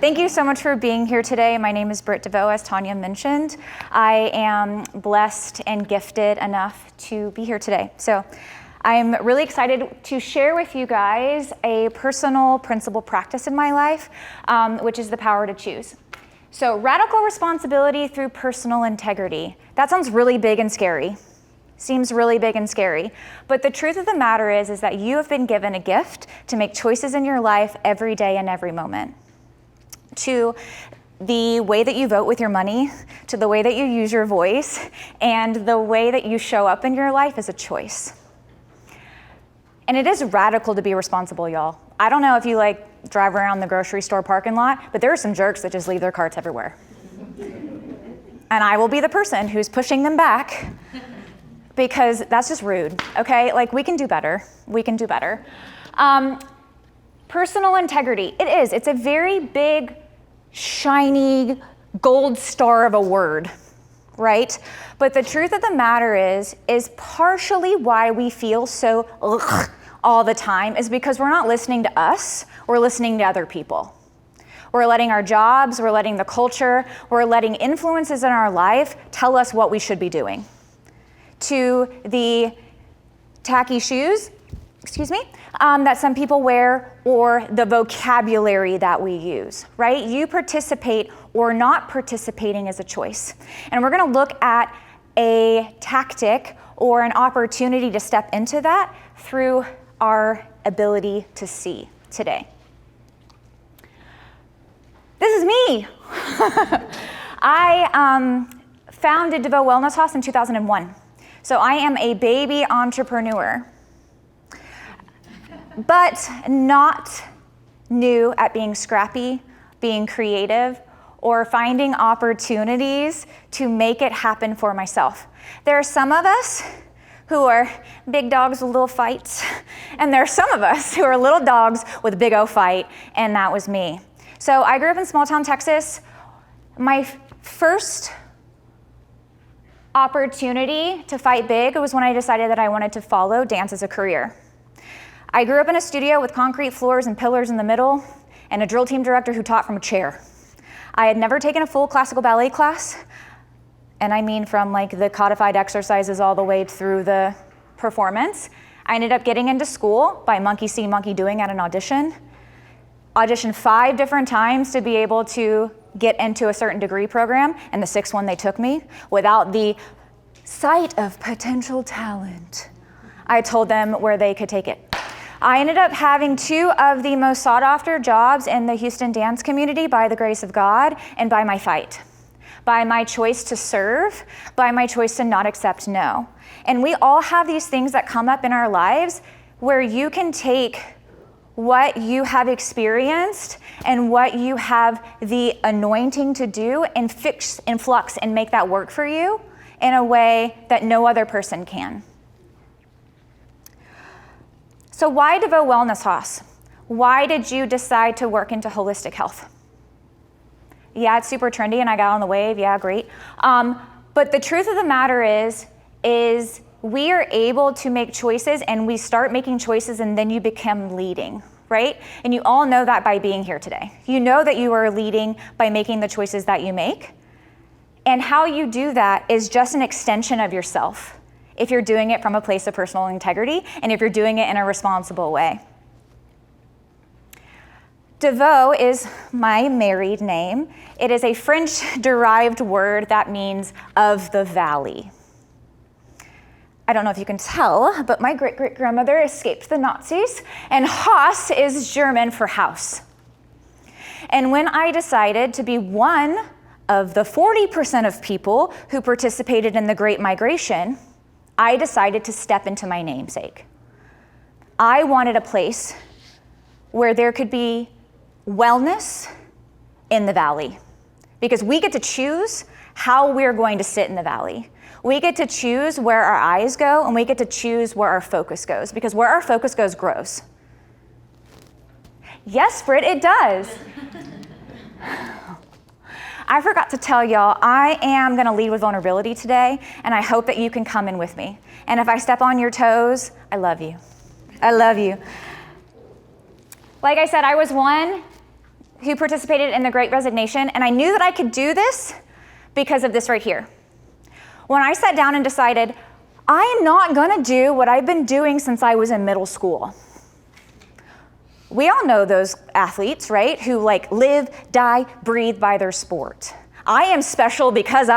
Thank you so much for being here today. My name is Brit Deveau, as Tanya mentioned. I am blessed and gifted enough to be here today. So I'm really excited to share with you guys a personal principle practice in my life, which is the power to choose. So radical responsibility through personal integrity. That sounds really big and scary. Seems really big and scary. But the truth of the matter is that you have been given a gift to make choices in your life every day and every moment. To the way that you vote with your money, to the way that you use your voice, and the way that you show up in your life is a choice. And it is radical to be responsible, y'all. I don't know if you drive around the grocery store parking lot, but there are some jerks that just leave their carts everywhere. And I will be the person who's pushing them back because that's just rude, okay? We can do better. We can do better. Personal integrity, it's a very big, shiny gold star of a word, right? But the truth of the matter is partially why we feel so all the time is because we're not listening to us, we're listening to other people. We're letting our jobs, we're letting the culture, we're letting influences in our life tell us what we should be doing. To the tacky shoes, that some people wear, or the vocabulary that we use, right? You participate or not participating is a choice. And we're gonna look at a tactic or an opportunity to step into that through our ability to see today. This is me. I founded Deveau Wellness Haus in 2001. So I am a baby entrepreneur, but not new at being scrappy, being creative, or finding opportunities to make it happen for myself. There are some of us who are big dogs with little fights, and there are some of us who are little dogs with a big O fight, and that was me. So I grew up in small town Texas. My first opportunity to fight big was when I decided that I wanted to follow dance as a career. I grew up in a studio with concrete floors and pillars in the middle and a drill team director who taught from a chair. I had never taken a full classical ballet class, and I mean from the codified exercises all the way through the performance. I ended up getting into school by monkey see, monkey doing at an audition. Auditioned 5 different times to be able to get into a certain degree program, and the 6th one they took me without the sight of potential talent. I told them where they could take it. I ended up having 2 of the most sought after jobs in the Houston dance community by the grace of God and by my fight, by my choice to serve, by my choice to not accept no. And we all have these things that come up in our lives where you can take what you have experienced and what you have the anointing to do and fix and flux and make that work for you in a way that no other person can. So why Deveau Wellness Haus? Why did you decide to work into holistic health? Yeah, it's super trendy and I got on the wave, yeah, great. But the truth of the matter is we are able to make choices, and we start making choices and then you become leading, right? And you all know that by being here today. You know that you are leading by making the choices that you make. And how you do that is just an extension of yourself if you're doing it from a place of personal integrity and if you're doing it in a responsible way. Deveau is my married name. It is a French-derived word that means of the valley. I don't know if you can tell, but my great-great-grandmother escaped the Nazis, and Haus is German for house. And when I decided to be one of the 40% of people who participated in the Great Migration, I decided to step into my namesake. I wanted a place where there could be wellness in the valley, because we get to choose how we're going to sit in the valley. We get to choose where our eyes go, and we get to choose where our focus goes, because where our focus goes grows. Yes, Brit, it does. I forgot to tell y'all, I am gonna lead with vulnerability today, and I hope that you can come in with me. And if I step on your toes, I love you. I love you. Like I said, I was one who participated in the Great Resignation, and I knew that I could do this because of this right here. When I sat down and decided, I am not gonna do what I've been doing since I was in middle school. We all know those athletes, right? Who like live, die, breathe by their sport. I am special because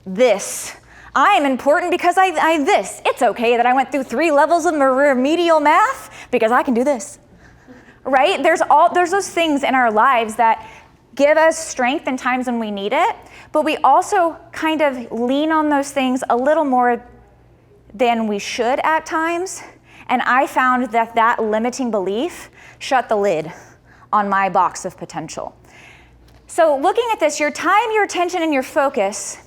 this. I am important because I this. It's okay that I went through 3 levels of remedial math because I can do this, right? There's those things in our lives that give us strength in times when we need it, but we also kind of lean on those things a little more than we should at times. And I found that limiting belief shut the lid on my box of potential. So looking at this, your time, your attention, and your focus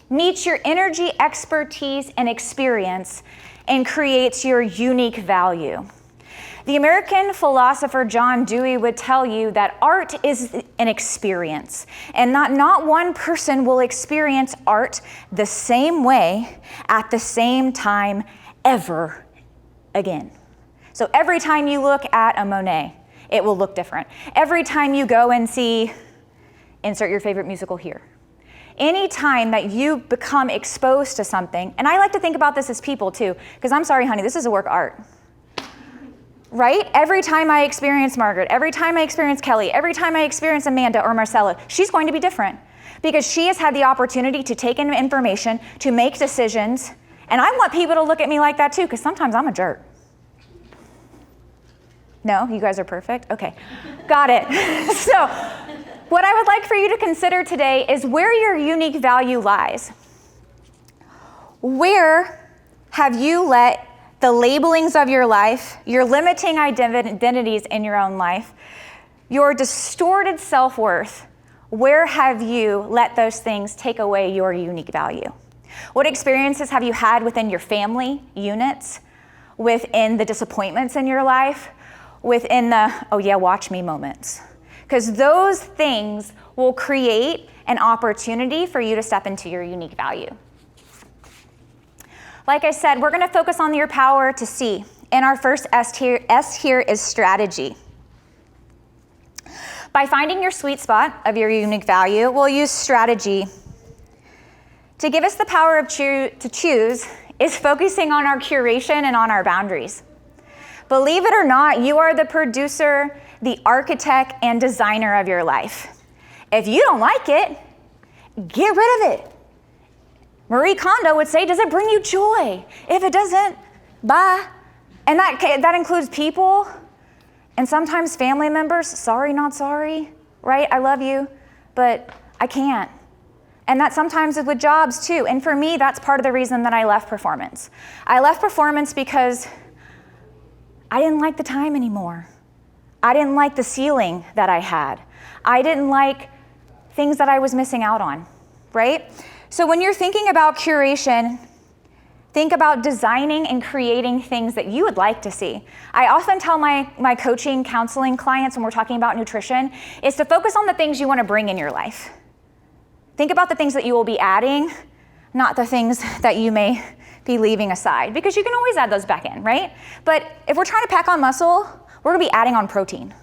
meets your energy, expertise, and experience and creates your unique value. The American philosopher John Dewey would tell you that art is an experience, and not one person will experience art the same way at the same time ever again. So every time you look at a Monet, it will look different. Every time you go and see, insert your favorite musical here. Any time that you become exposed to something, and I like to think about this as people too, because I'm sorry, honey, this is a work of art. Right? Every time I experience Margaret, every time I experience Kelly, every time I experience Amanda or Marcella, she's going to be different because she has had the opportunity to take in information, to make decisions, and I want people to look at me like that too, because sometimes I'm a jerk. No? You guys are perfect? Okay. Got it. So, what I would like for you to consider today is where your unique value lies. Where have you let the labelings of your life, your limiting identities in your own life, your distorted self-worth, where have you let those things take away your unique value? What experiences have you had within your family units, within the disappointments in your life, within the, oh yeah, watch me moments? Because those things will create an opportunity for you to step into your unique value. Like I said, we're gonna focus on your power to see. And our first S here is strategy. By finding your sweet spot of your unique value, we'll use strategy. To give us the power to choose is focusing on our curation and on our boundaries. Believe it or not, you are the producer, the architect, and designer of your life. If you don't like it, get rid of it. Marie Kondo would say, does it bring you joy? If it doesn't, bye. And that includes people and sometimes family members. Sorry, not sorry, right? I love you, but I can't. And that sometimes is with jobs too. And for me, that's part of the reason that I left performance. I left performance because I didn't like the time anymore. I didn't like the ceiling that I had. I didn't like things that I was missing out on, right? So when you're thinking about curation, think about designing and creating things that you would like to see. I often tell my coaching, counseling clients when we're talking about nutrition is to focus on the things you want to bring in your life. Think about the things that you will be adding, not the things that you may be leaving aside, because you can always add those back in, right? But if we're trying to pack on muscle, we're gonna be adding on protein.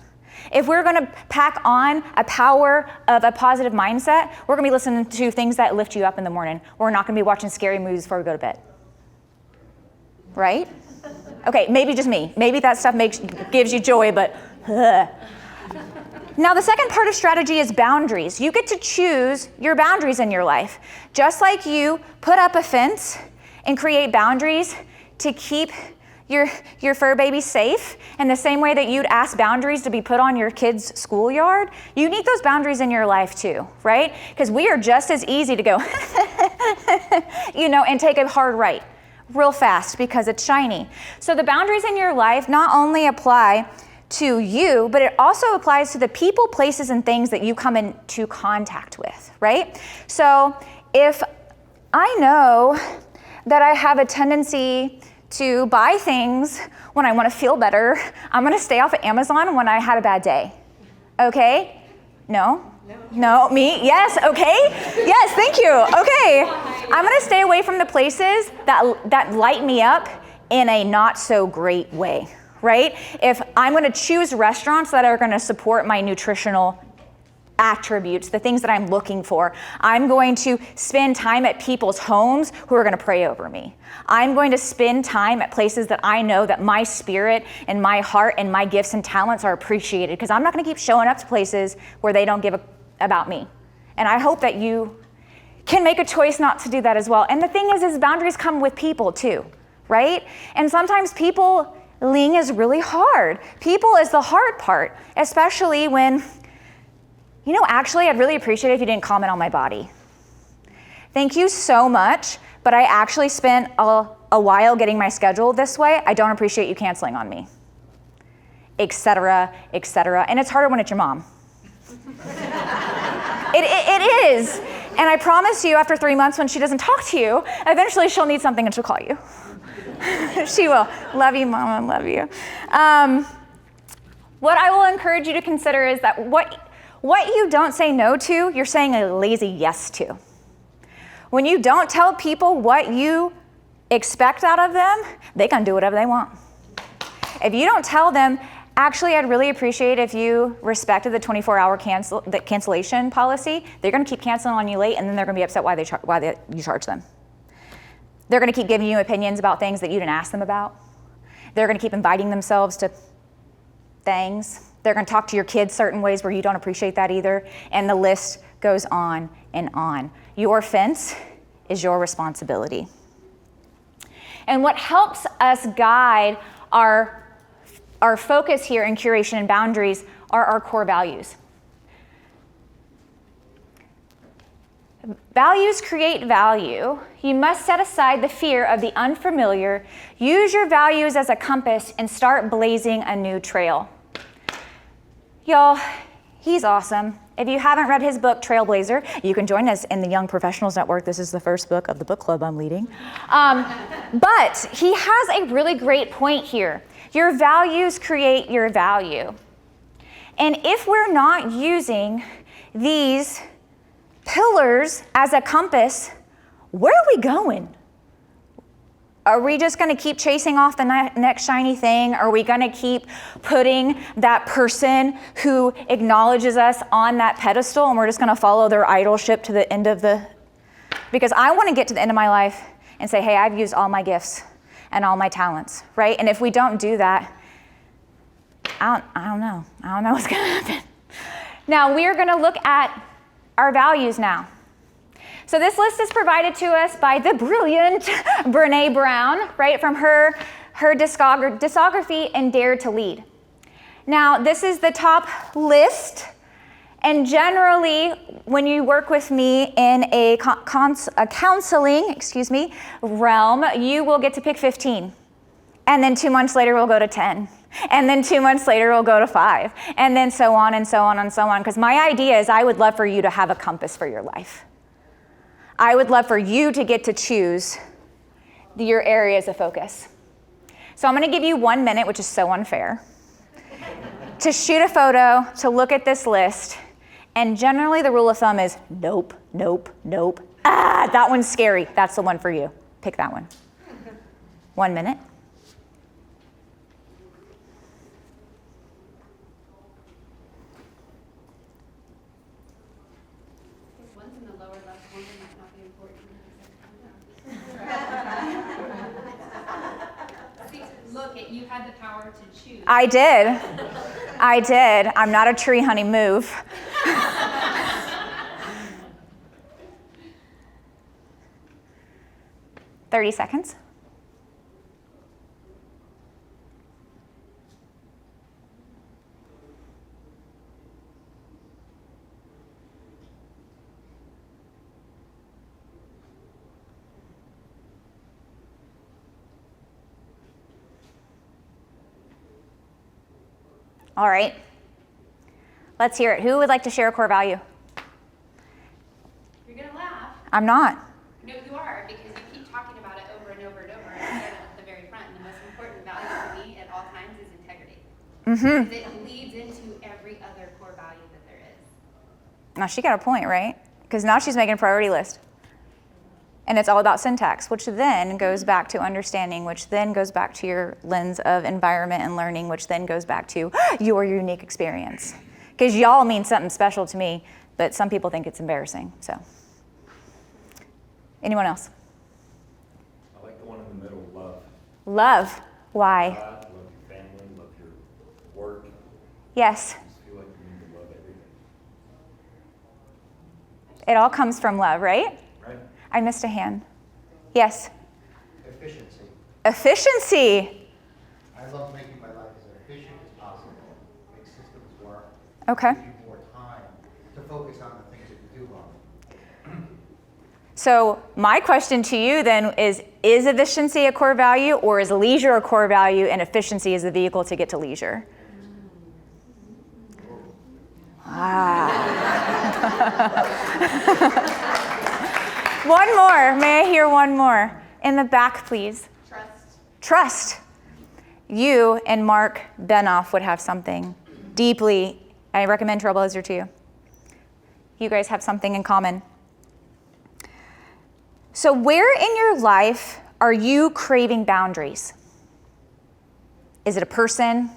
If we're gonna pack on a power of a positive mindset, we're gonna be listening to things that lift you up in the morning. We're not gonna be watching scary movies before we go to bed. Right? Okay, maybe just me. Maybe that stuff gives you joy, but Now the second part of strategy is boundaries. You get to choose your boundaries in your life. Just like you put up a fence and create boundaries to keep your fur baby safe, in the same way that you'd ask boundaries to be put on your kid's schoolyard, you need those boundaries in your life too, right? Because we are just as easy to go, and take a hard right real fast because it's shiny. So the boundaries in your life not only apply to you, but it also applies to the people, places, and things that you come into contact with, right? So if I know that I have a tendency to buy things when I want to feel better, I'm going to stay off of Amazon when I had a bad day. Okay? No? No, me? Yes, okay? Yes, thank you. Okay. I'm going to stay away from the places that light me up in a not so great way, right? If I'm going to choose restaurants that are going to support my nutritional attributes, the things that I'm looking for. I'm going to spend time at people's homes who are going to pray over me. I'm going to spend time at places that I know that my spirit and my heart and my gifts and talents are appreciated, because I'm not going to keep showing up to places where they don't give about me. And I hope that you can make a choice not to do that as well. And the thing is boundaries come with people too, right? And sometimes peopling is really hard. People is the hard part, especially when, actually, I'd really appreciate it if you didn't comment on my body. Thank you so much, but I actually spent a while getting my schedule this way. I don't appreciate you canceling on me, et cetera, et cetera. And it's harder when it's your mom. It is. And I promise you, after 3 months, when she doesn't talk to you, eventually she'll need something and she'll call you. She will. Love you, Mama, love you. What I will encourage you to consider is that what you don't say no to, you're saying a lazy yes to. When you don't tell people what you expect out of them, they can do whatever they want. If you don't tell them, actually, I'd really appreciate if you respected the 24-hour cancellation policy, they're going to keep canceling on you late, and then they're going to be upset why you charge them. They're going to keep giving you opinions about things that you didn't ask them about. They're going to keep inviting themselves to things. They're going to talk to your kids certain ways where you don't appreciate that either. And the list goes on and on. Your fence is your responsibility. And what helps us guide our focus here in curation and boundaries are our core values. Values create value. You must set aside the fear of the unfamiliar, use your values as a compass, and start blazing a new trail. Y'all, he's awesome. If you haven't read his book, Trailblazer, you can join us in the Young Professionals Network. This is the first book of the book club I'm leading. But he has a really great point here. Your values create your value. And if we're not using these pillars as a compass, where are we going? Are we just going to keep chasing off the next shiny thing? Are we going to keep putting that person who acknowledges us on that pedestal, and we're just going to follow their idolship to the end of because I want to get to the end of my life and say, hey, I've used all my gifts and all my talents, right? And if we don't do that, I don't know. I don't know what's going to happen. Now, we are going to look at our values now. So this list is provided to us by the brilliant Brené Brown, right, from her discography and Dare to Lead. Now, this is the top list, and generally, when you work with me in a counseling, realm, you will get to pick 15, and then 2 months later, we'll go to 10. And then 2 months later, we'll go to 5, and then so on and so on and so on, because my idea is I would love for you to have a compass for your life. I would love for you to get to choose your areas of focus. So I'm going to give you 1 minute, which is so unfair, to shoot a photo, to look at this list, and generally the rule of thumb is nope, nope, nope. That one's scary. That's the one for you. Pick that one. 1 minute. You had the power to choose. I did. I'm not a tree, honey, move. 30 seconds. All right, let's hear it. Who would like to share a core value? You're gonna laugh. I'm not. No, you are, because you keep talking about it over and over and over. I started at the very front, and the most important value for me at all times is integrity. Mm-hmm. Because it leads into every other core value that there is. Now she got a point, right? Because now she's making a priority list. And it's all about syntax, which then goes back to understanding, which then goes back to your lens of environment and learning, which then goes back to your unique experience. Because y'all mean something special to me, but some people think it's embarrassing, so. Anyone else? I like the one in the middle, love. Love. Why? God, love your family, love your work. Yes. I just feel like you need to love everything. It all comes from love, right? Right? I missed a hand. Yes. Efficiency. Efficiency. I love making my life as efficient as possible, make systems work. Okay. Give you more time to focus on the things that you do well. So my question to you then is efficiency a core value, or is leisure a core value and efficiency is the vehicle to get to leisure? One more. May I hear one more? In the back, please. Trust. Trust. You and Mark Benoff would have something deeply, I recommend Trailblazer to you. You guys have something in common. So where in your life are you craving boundaries? Is it a person?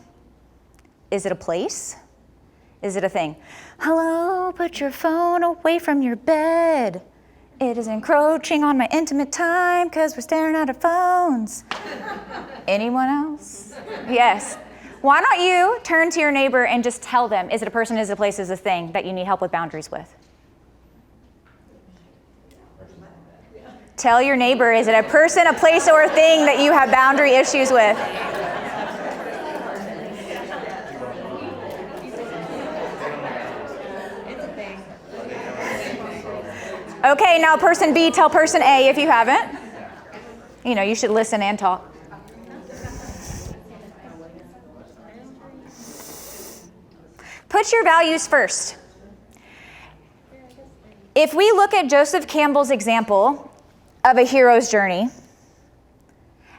Is it a place? Is it a thing? Hello, put your phone away from your bed. It is encroaching on my intimate time because we're staring at our phones. Anyone else? Yes. Why don't you turn to your neighbor and just tell them, is it a person, is it a place, is it a thing that you need help with boundaries with? Tell your neighbor, is it a person, a place, or a thing that you have boundary issues with? Okay, now person B, tell person A if you haven't. You know, you should listen and talk. Put your values first. If we look at Joseph Campbell's example of a hero's journey,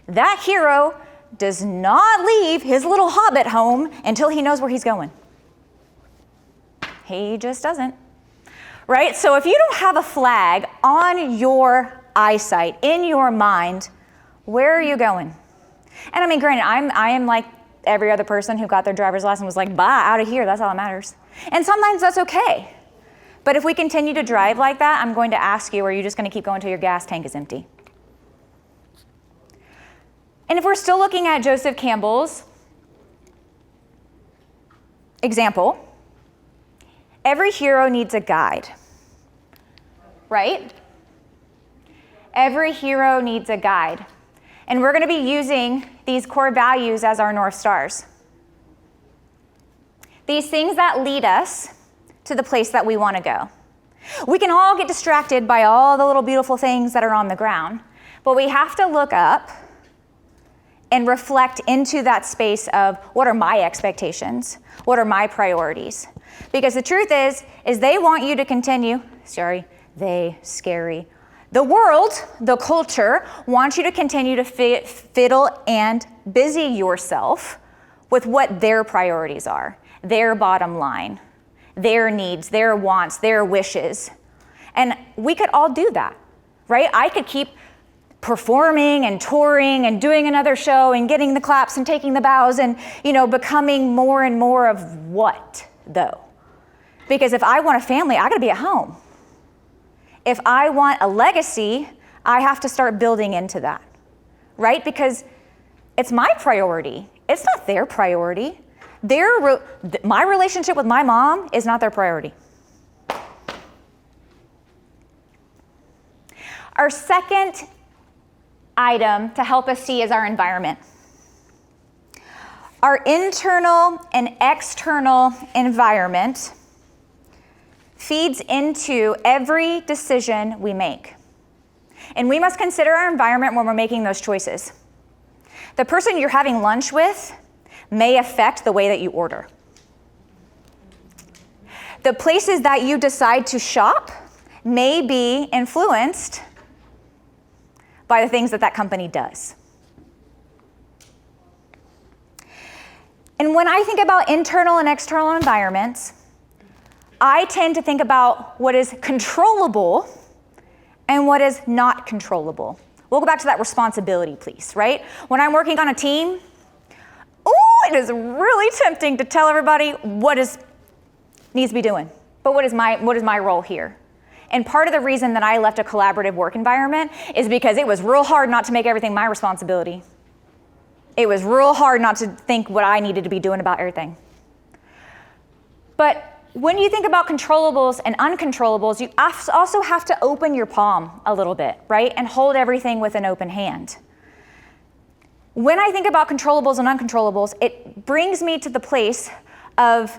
that hero does not leave his little hobbit home until he knows where he's going. He just doesn't. Right? So if you don't have a flag on your eyesight, in your mind, where are you going? And I mean, granted, I am like every other person who got their driver's license and was like, bye, out of here, that's all that matters. And sometimes that's okay. But if we continue to drive like that, I'm going to ask you, are you just going to keep going until your gas tank is empty? And if we're still looking at Joseph Campbell's example, every hero needs a guide, right? Every hero needs a guide. And we're going to be using these core values as our North Stars. These things that lead us to the place that we want to go. We can all get distracted by all the little beautiful things that are on the ground, but we have to look up and reflect into that space of what are my expectations? What are my priorities? Because the truth is they want you to continue, the world, the culture, wants you to continue to fiddle and busy yourself with what their priorities are, their bottom line, their needs, their wants, their wishes. And we could all do that, right? I could keep performing and touring and doing another show and getting the claps and taking the bows and, becoming more and more of what, though? Because if I want a family, I gotta be at home. If I want a legacy, I have to start building into that, right? Because it's my priority. It's not their priority. My relationship with my mom is not their priority. Our second item to help us see is our environment. Our internal and external environment feeds into every decision we make. And we must consider our environment when we're making those choices. The person you're having lunch with may affect the way that you order. The places that you decide to shop may be influenced by the things that that company does. And when I think about internal and external environments, I tend to think about what is controllable and what is not controllable. We'll go back to that responsibility piece, right? When I'm working on a team, it is really tempting to tell everybody needs to be doing. But what is my role here? And part of the reason that I left a collaborative work environment is because it was real hard not to make everything my responsibility. It was real hard not to think what I needed to be doing about everything. But when you think about controllables and uncontrollables, you also have to open your palm a little bit, right? And hold everything with an open hand. When I think about controllables and uncontrollables, it brings me to the place of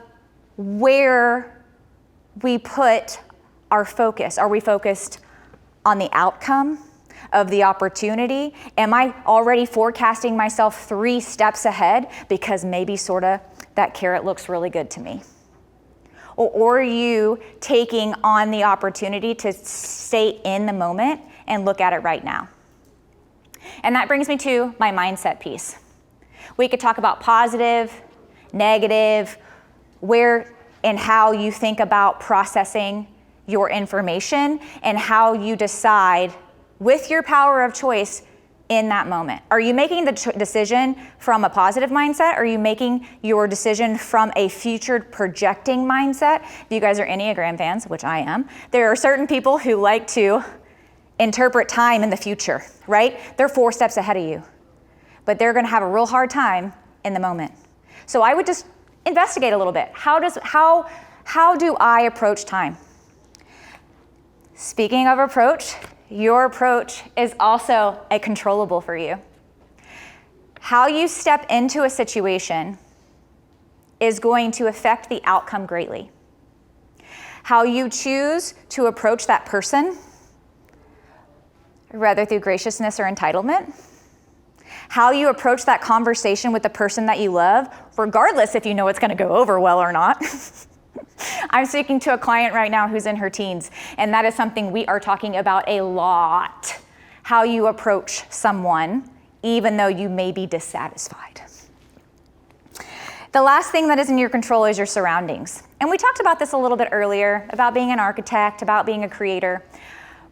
where we put our focus. Are we focused on the outcome of the opportunity? Am I already forecasting myself 3 steps ahead because maybe sort of that carrot looks really good to me? Or are you taking on the opportunity to stay in the moment and look at it right now? And that brings me to my mindset piece. We could talk about positive, negative, where and how you think about processing your information and how you decide with your power of choice in that moment. Are you making the decision from a positive mindset? Or are you making your decision from a future projecting mindset? If you guys are Enneagram fans, which I am, there are certain people who like to interpret time in the future, right? They're 4 steps ahead of you, but they're gonna have a real hard time in the moment. So I would just investigate a little bit. How do I approach time? Speaking of approach, your approach is also a controllable for you. How you step into a situation is going to affect the outcome greatly. How you choose to approach that person, whether through graciousness or entitlement. How you approach that conversation with the person that you love, regardless if you know it's gonna go over well or not. I'm speaking to a client right now who's in her teens, and that is something we are talking about a lot. How you approach someone, even though you may be dissatisfied. The last thing that is in your control is your surroundings. And we talked about this a little bit earlier, about being an architect, about being a creator.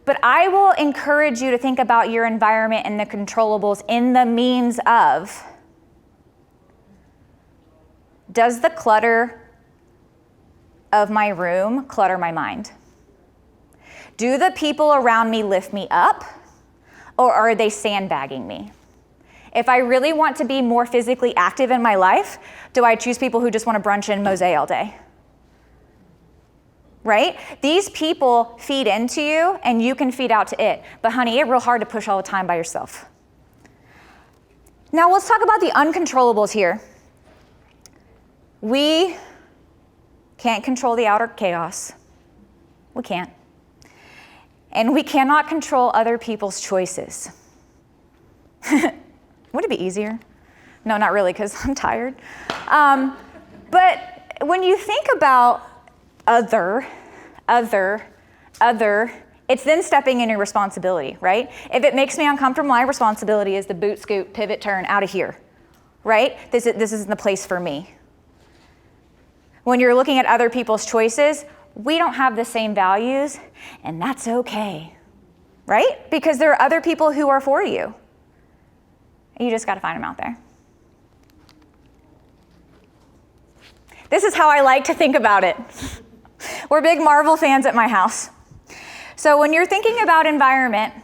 But I will encourage you to think about your environment and the controllables in the means of, does the clutter of my room clutter my mind? Do the people around me lift me up, or are they sandbagging me? If I really want to be more physically active in my life, do I choose people who just want to brunch and mosey all day? Right? These people feed into you and you can feed out to it. But honey, it's real hard to push all the time by yourself. Now let's talk about the uncontrollables here. We can't control the outer chaos. We can't. And we cannot control other people's choices. Would it be easier? No, not really, because I'm tired. But when you think about other, it's then stepping in your responsibility, right? If it makes me uncomfortable, my responsibility is the boot, scoot, pivot, turn, out of here, right? This isn't the place for me. When you're looking at other people's choices, we don't have the same values, and that's okay, right? Because there are other people who are for you. You just gotta find them out there. This is how I like to think about it. We're big Marvel fans at my house. So when you're thinking about environment,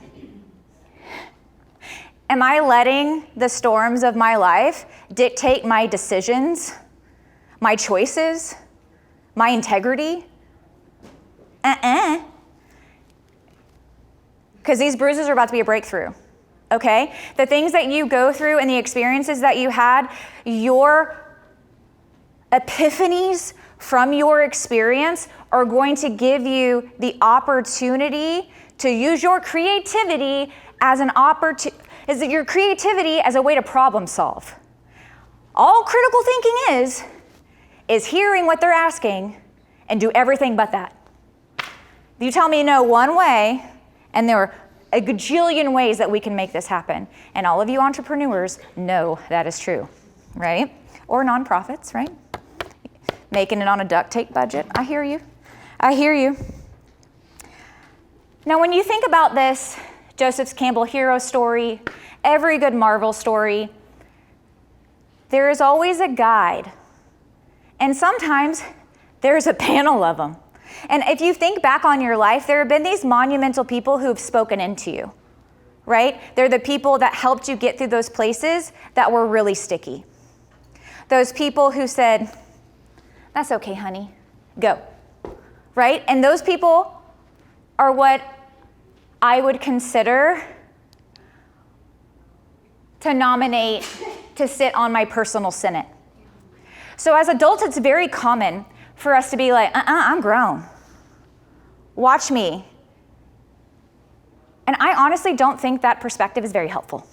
am I letting the storms of my life dictate my decisions, my choices, my integrity? Because these bruises are about to be a breakthrough, okay? The things that you go through and the experiences that you had, your epiphanies from your experience are going to give you the opportunity to use your creativity as your creativity as a way to problem solve. All critical thinking is hearing what they're asking and do everything but that. You tell me no one way, and there are a gajillion ways that we can make this happen. And all of you entrepreneurs know that is true, right? Or nonprofits, right? Making it on a duct tape budget. I hear you. Now, when you think about this, Joseph Campbell hero story, every good Marvel story, there is always a guide. And sometimes there's a panel of them. And if you think back on your life, there have been these monumental people who have spoken into you, right? They're the people that helped you get through those places that were really sticky. Those people who said, "That's okay, honey, go," right? And those people are what I would consider to nominate to sit on my personal Senate. So as adults, it's very common for us to be like, I'm grown. Watch me. And I honestly don't think that perspective is very helpful.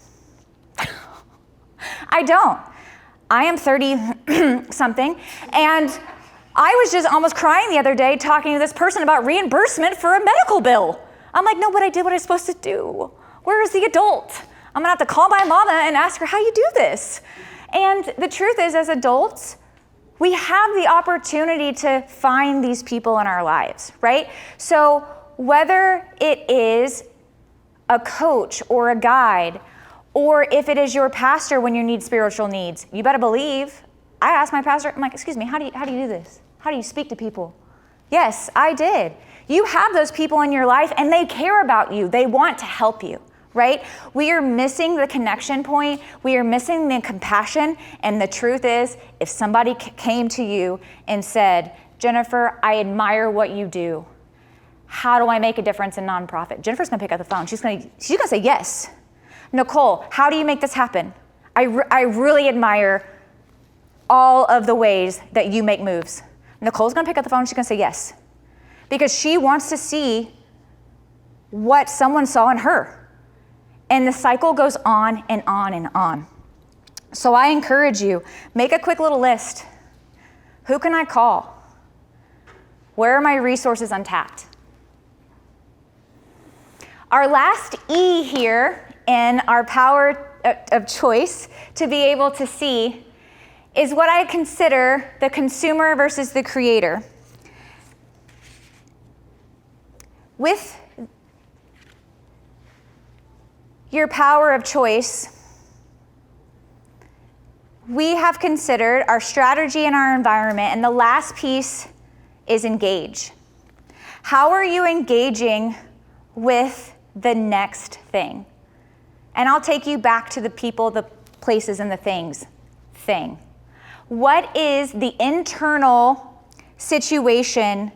I don't. I am 30-something, and I was just almost crying the other day talking to this person about reimbursement for a medical bill. I'm like, no, but I did what I was supposed to do. Where is the adult? I'm gonna have to call my mama and ask her how you do this. And the truth is, as adults, we have the opportunity to find these people in our lives, right? So whether it is a coach or a guide, or if it is your pastor when you need spiritual needs, you better believe. I asked my pastor, I'm like, excuse me, how do you do this? How do you speak to people? Yes, I did. You have those people in your life and they care about you. They want to help you, right? We are missing the connection point. We are missing the compassion. And the truth is, if somebody came to you and said, Jennifer, I admire what you do. How do I make a difference in nonprofit? Jennifer's gonna pick up the phone. She's gonna say yes. Nicole, how do you make this happen? I really admire all of the ways that you make moves. Nicole's gonna pick up the phone. She's gonna say yes. Because she wants to see what someone saw in her. And the cycle goes on and on and on. So I encourage you, make a quick little list. Who can I call? Where are my resources untapped? Our last E here in our power of choice to be able to see is what I consider the consumer versus the creator. With your power of choice, we have considered our strategy and our environment, and the last piece is engage. How are you engaging with the next thing? And I'll take you back to the people, the places, and the things thing. What is the internal situation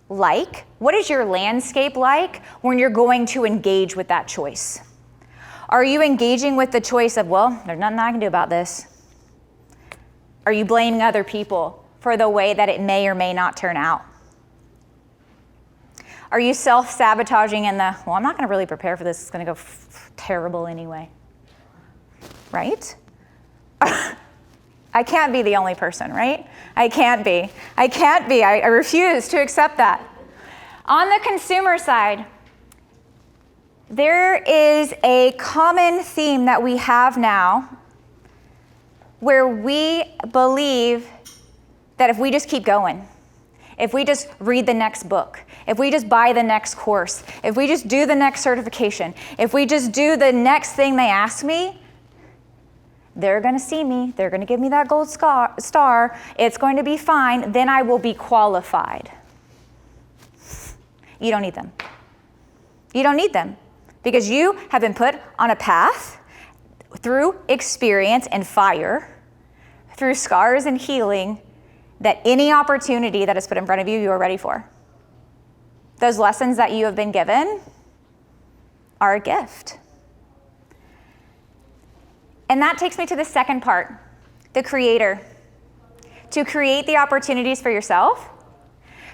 like? What is your landscape like when you're going to engage with that choice? Are you engaging with the choice of, well, there's nothing I can do about this? Are you blaming other people for the way that it may or may not turn out? Are you self-sabotaging in the, well, I'm not gonna really prepare for this, it's gonna go terrible anyway, right? I can't be the only person, right? I can't be. I refuse to accept that. On the consumer side, there is a common theme that we have now where we believe that if we just keep going, if we just read the next book, if we just buy the next course, if we just do the next certification, if we just do the next thing they ask me, they're gonna see me, they're gonna give me that gold star, it's going to be fine, then I will be qualified. You don't need them. You don't need them because you have been put on a path through experience and fire, through scars and healing, that any opportunity that is put in front of you, you are ready for. Those lessons that you have been given are a gift. And that takes me to the second part, the creator. To create the opportunities for yourself,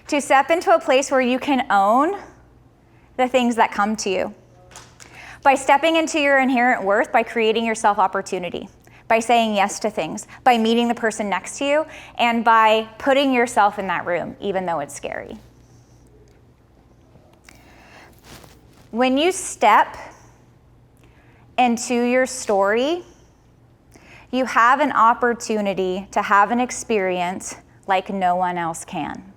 to step into a place where you can own the things that come to you. By stepping into your inherent worth, by creating yourself opportunity, by saying yes to things, by meeting the person next to you, and by putting yourself in that room, even though it's scary. When you step into your story, you have an opportunity to have an experience like no one else can.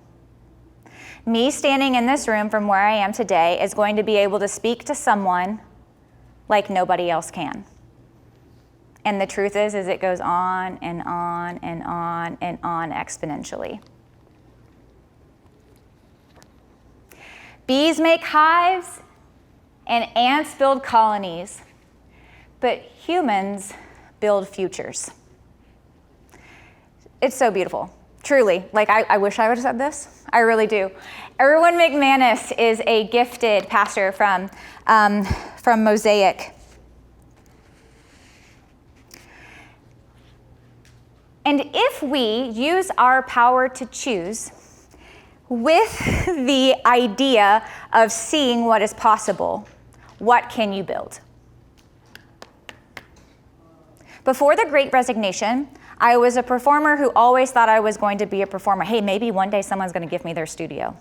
me standing in this room from where I am today is going to be able to speak to someone like nobody else can. And the truth is it goes on and on and on and on exponentially. Bees make hives and ants build colonies, but humans build futures. It's so beautiful, truly. Like, I wish I would have said this. I really do. Erwin McManus is a gifted pastor from Mosaic. And if we use our power to choose with the idea of seeing what is possible, what can you build? Before the Great Resignation, I was a performer who always thought I was going to be a performer. Hey, maybe one day someone's going to give me their studio.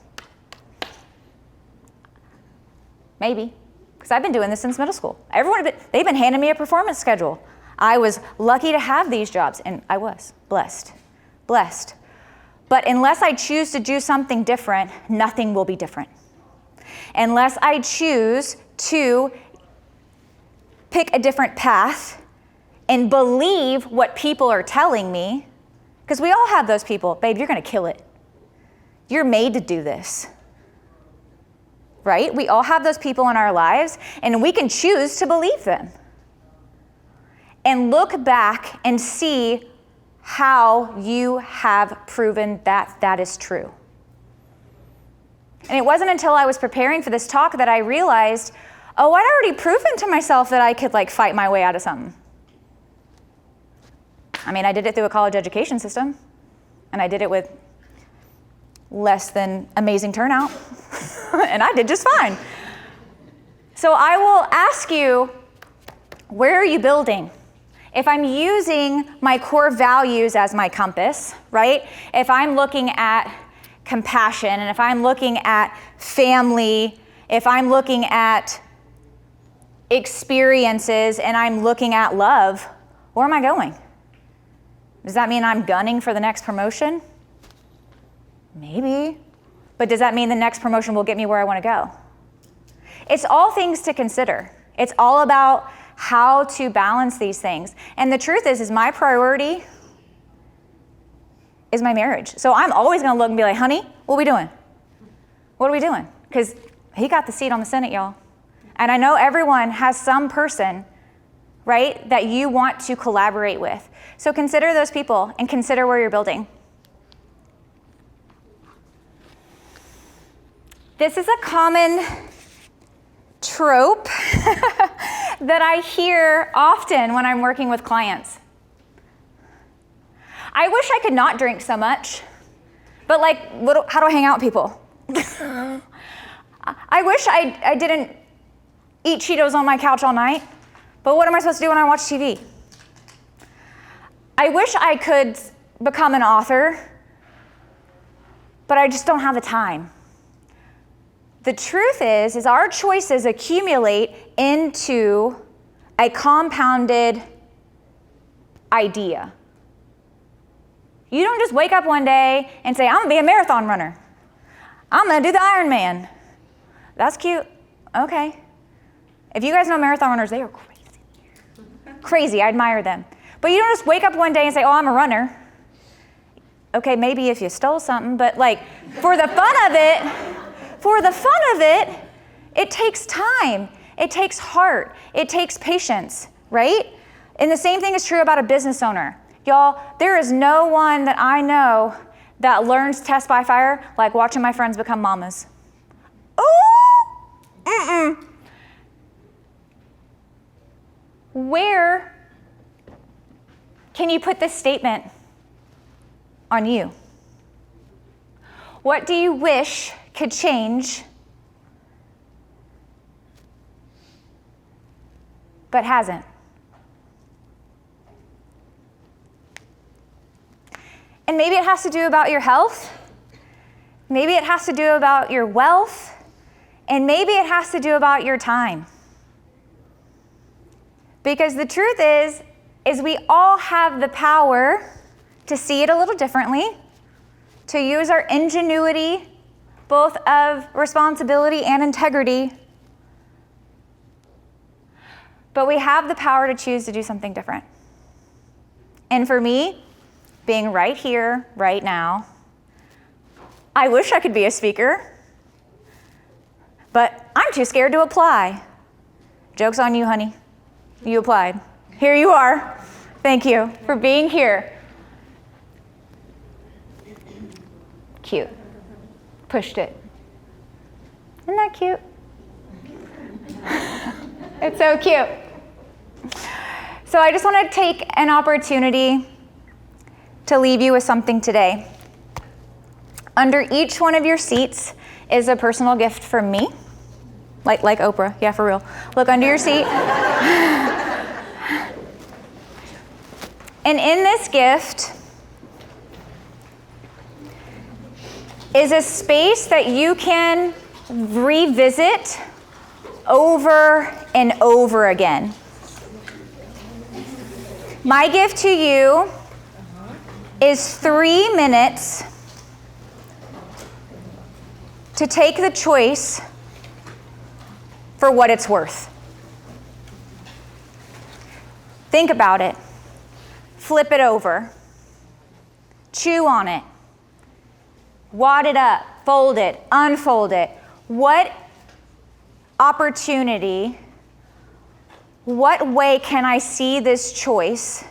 Maybe, because I've been doing this since middle school. They've been handing me a performance schedule. I was lucky to have these jobs, and I was blessed. But unless I choose to do something different, nothing will be different. Unless I choose to pick a different path and believe what people are telling me, because we all have those people. Babe, you're going to kill it. You're made to do this. Right? We all have those people in our lives, and we can choose to believe them. And look back and see how you have proven that that is true. And it wasn't until I was preparing for this talk that I realized, oh, I'd already proven to myself that I could fight my way out of something. I mean, I did it through a college education system, and I did it with less than amazing turnout, and I did just fine. So I will ask you, where are you building? If I'm using my core values as my compass, right? If I'm looking at compassion, and if I'm looking at family, if I'm looking at experiences, and I'm looking at love, where am I going? Does that mean I'm gunning for the next promotion? Maybe. But does that mean the next promotion will get me where I want to go? It's all things to consider. It's all about how to balance these things. And the truth is my priority is my marriage. So I'm always going to look and be like, honey, what are we doing? What are we doing? Because he got the seat on the Senate, y'all. And I know everyone has some person, right, that you want to collaborate with. So consider those people and consider where you're building. This is a common trope that I hear often when I'm working with clients. I wish I could not drink so much, but how do I hang out with people? I wish I didn't eat Cheetos on my couch all night, but what am I supposed to do when I watch TV? I wish I could become an author, but I just don't have the time. The truth is our choices accumulate into a compounded idea. You don't just wake up one day and say, I'm gonna be a marathon runner. I'm gonna do the Ironman. That's cute. Okay. If you guys know marathon runners, they are crazy. Crazy, I admire them. But you don't just wake up one day and say, oh, I'm a runner. Okay, maybe if you stole something, but for the fun of it, it takes time. It takes heart. It takes patience, right? And the same thing is true about a business owner. Y'all, there is no one that I know that learns test by fire like watching my friends become mamas. Ooh! Where can you put this statement on you? What do you wish could change but hasn't? And maybe it has to do about your health. Maybe it has to do about your wealth. And maybe it has to do about your time. Because the truth is we all have the power to see it a little differently, to use our ingenuity, both of responsibility and integrity. But we have the power to choose to do something different. And for me, being right here, right now, I wish I could be a speaker, but I'm too scared to apply. Joke's on you, honey. You applied. Here you are. Thank you for being here. Cute. Pushed it. Isn't that cute? It's so cute. So I just want to take an opportunity to leave you with something today. Under each one of your seats is a personal gift from me. Like Oprah, yeah, for real. Look under your seat. And in this gift is a space that you can revisit over and over again. My gift to you is 3 minutes to take the choice for what it's worth. Think about it. Flip it over. Chew on it. Wad it up. Fold it. Unfold it. What opportunity, what way can I see this choice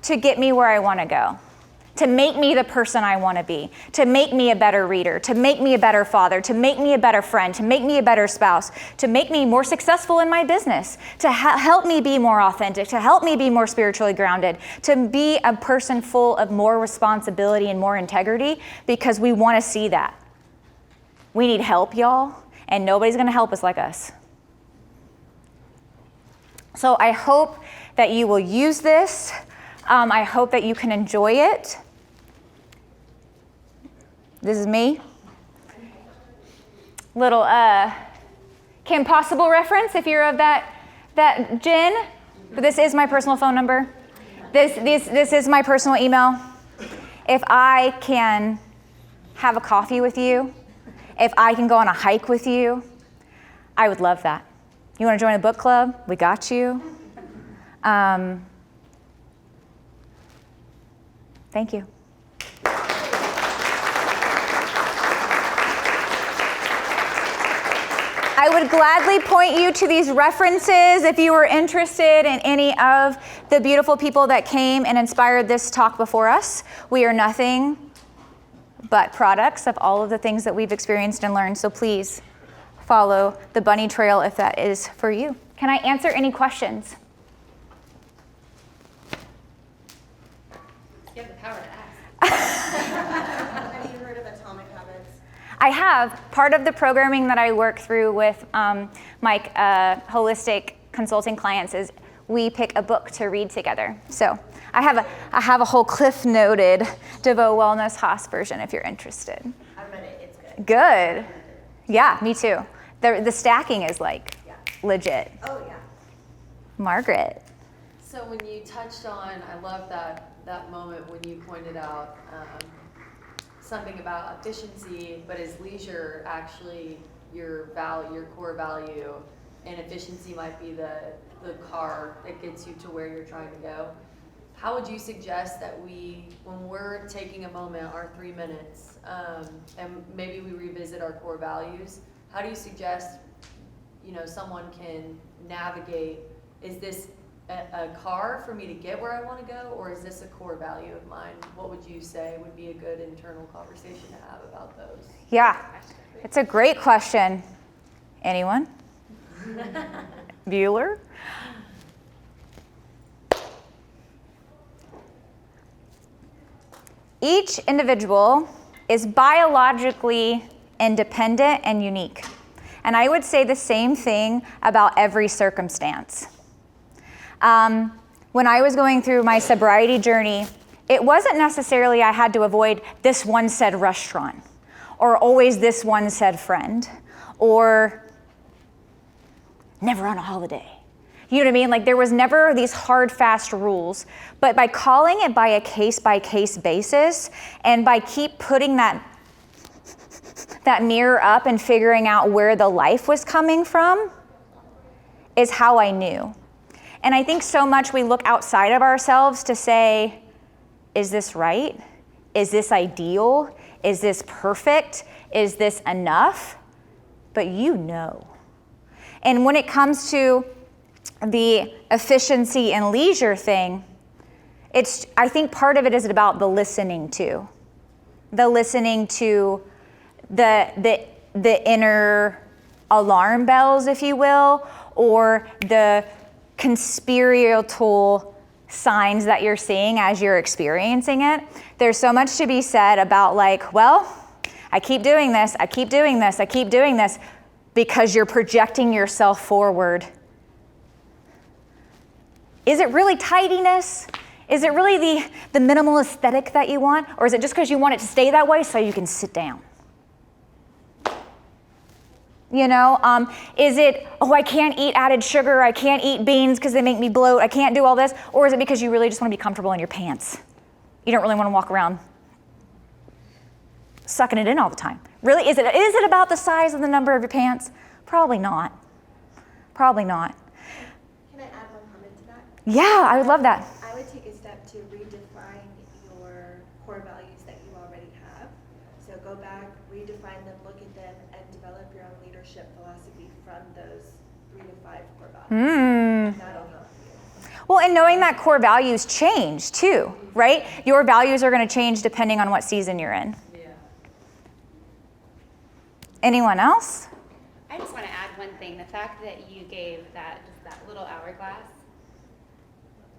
to get me where I want to go? To make me the person I want to be, to make me a better reader, to make me a better father, to make me a better friend, to make me a better spouse, to make me more successful in my business, to help me be more authentic, to help me be more spiritually grounded, to be a person full of more responsibility and more integrity, because we want to see that. We need help, y'all, and nobody's going to help us like us. So I hope that you will use this. I hope that you can enjoy it. This is me. Little Kim Possible reference if you're of that gin. But this is my personal phone number. This is my personal email. If I can have a coffee with you, if I can go on a hike with you, I would love that. You want to join the book club? We got you. Thank you. I would gladly point you to these references if you were interested in any of the beautiful people that came and inspired this talk before us. We are nothing but products of all of the things that we've experienced and learned, so please follow the bunny trail if that is for you. Can I answer any questions? You have the power to ask. Have you heard of Atomic Habits? I have. Part of the programming that I work through with my holistic consulting clients is we pick a book to read together. So I have a whole cliff noted Deveau Wellness Haus version if you're interested. I've read it. It's good. Good. Yeah, me too. The stacking is like legit. Oh yeah. Margaret. So when you touched on, I love that moment when you pointed out something about efficiency, but is leisure actually your core value, and efficiency might be the car that gets you to where you're trying to go. How would you suggest that when we're taking a moment, our 3 minutes, and maybe we revisit our core values, how do you suggest, someone can navigate, is this a car for me to get where I want to go, or is this a core value of mine? What would you say would be a good internal conversation to have about those? Yeah, it's a great question. Anyone? Bueller? Each individual is biologically independent and unique. And I would say the same thing about every circumstance. When I was going through my sobriety journey, it wasn't necessarily I had to avoid this one said restaurant, or always this one said friend, or never on a holiday. You know what I mean? Like there was never these hard, fast rules. But by calling it by a case-by-case basis, and by keep putting that mirror up and figuring out where the life was coming from, is how I knew. And I think so much we look outside of ourselves to say, is this right? Is this ideal? Is this perfect? Is this enough? But you know. And when it comes to the efficiency and leisure thing, I think part of it is about the listening to. The listening to the inner alarm bells, if you will, or the conspiratorial signs that you're seeing as you're experiencing it. There's so much to be said about like, well, I keep doing this, I keep doing this, I keep doing this, because you're projecting yourself forward. Is it really tidiness? Is it really the minimal aesthetic that you want? Or is it just because you want it to stay that way so you can sit down? You know, is it, oh, I can't eat added sugar, I can't eat beans because they make me bloat, I can't do all this? Or is it because you really just want to be comfortable in your pants? You don't really want to walk around sucking it in all the time. Really, is it about the size and the number of your pants? Probably not. Probably not. Can I add one comment to that? Yeah, I would love that. I would take a step to redefine your core values that you already have. So go back, redefine them, look at them, and develop your own leadership philosophy from those 3 to 5 core values. That'll help you. Well, and knowing that core values change too, right? Your values are going to change depending on what season you're in. Yeah. Anyone else? I just want to add one thing. The fact that you gave that little hourglass,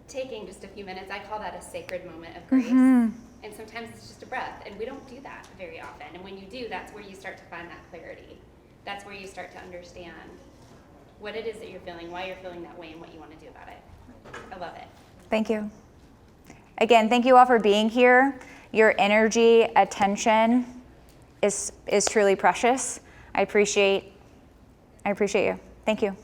taking just a few minutes, I call that a sacred moment of grace. And sometimes it's just a breath, and we don't do that very often. And when you do, that's where you start to find that clarity. That's where you start to understand what it is that you're feeling, why you're feeling that way, and what you want to do about it. I love it. Thank you. Again, thank you all for being here. Your energy, attention is truly precious. I appreciate you. Thank you.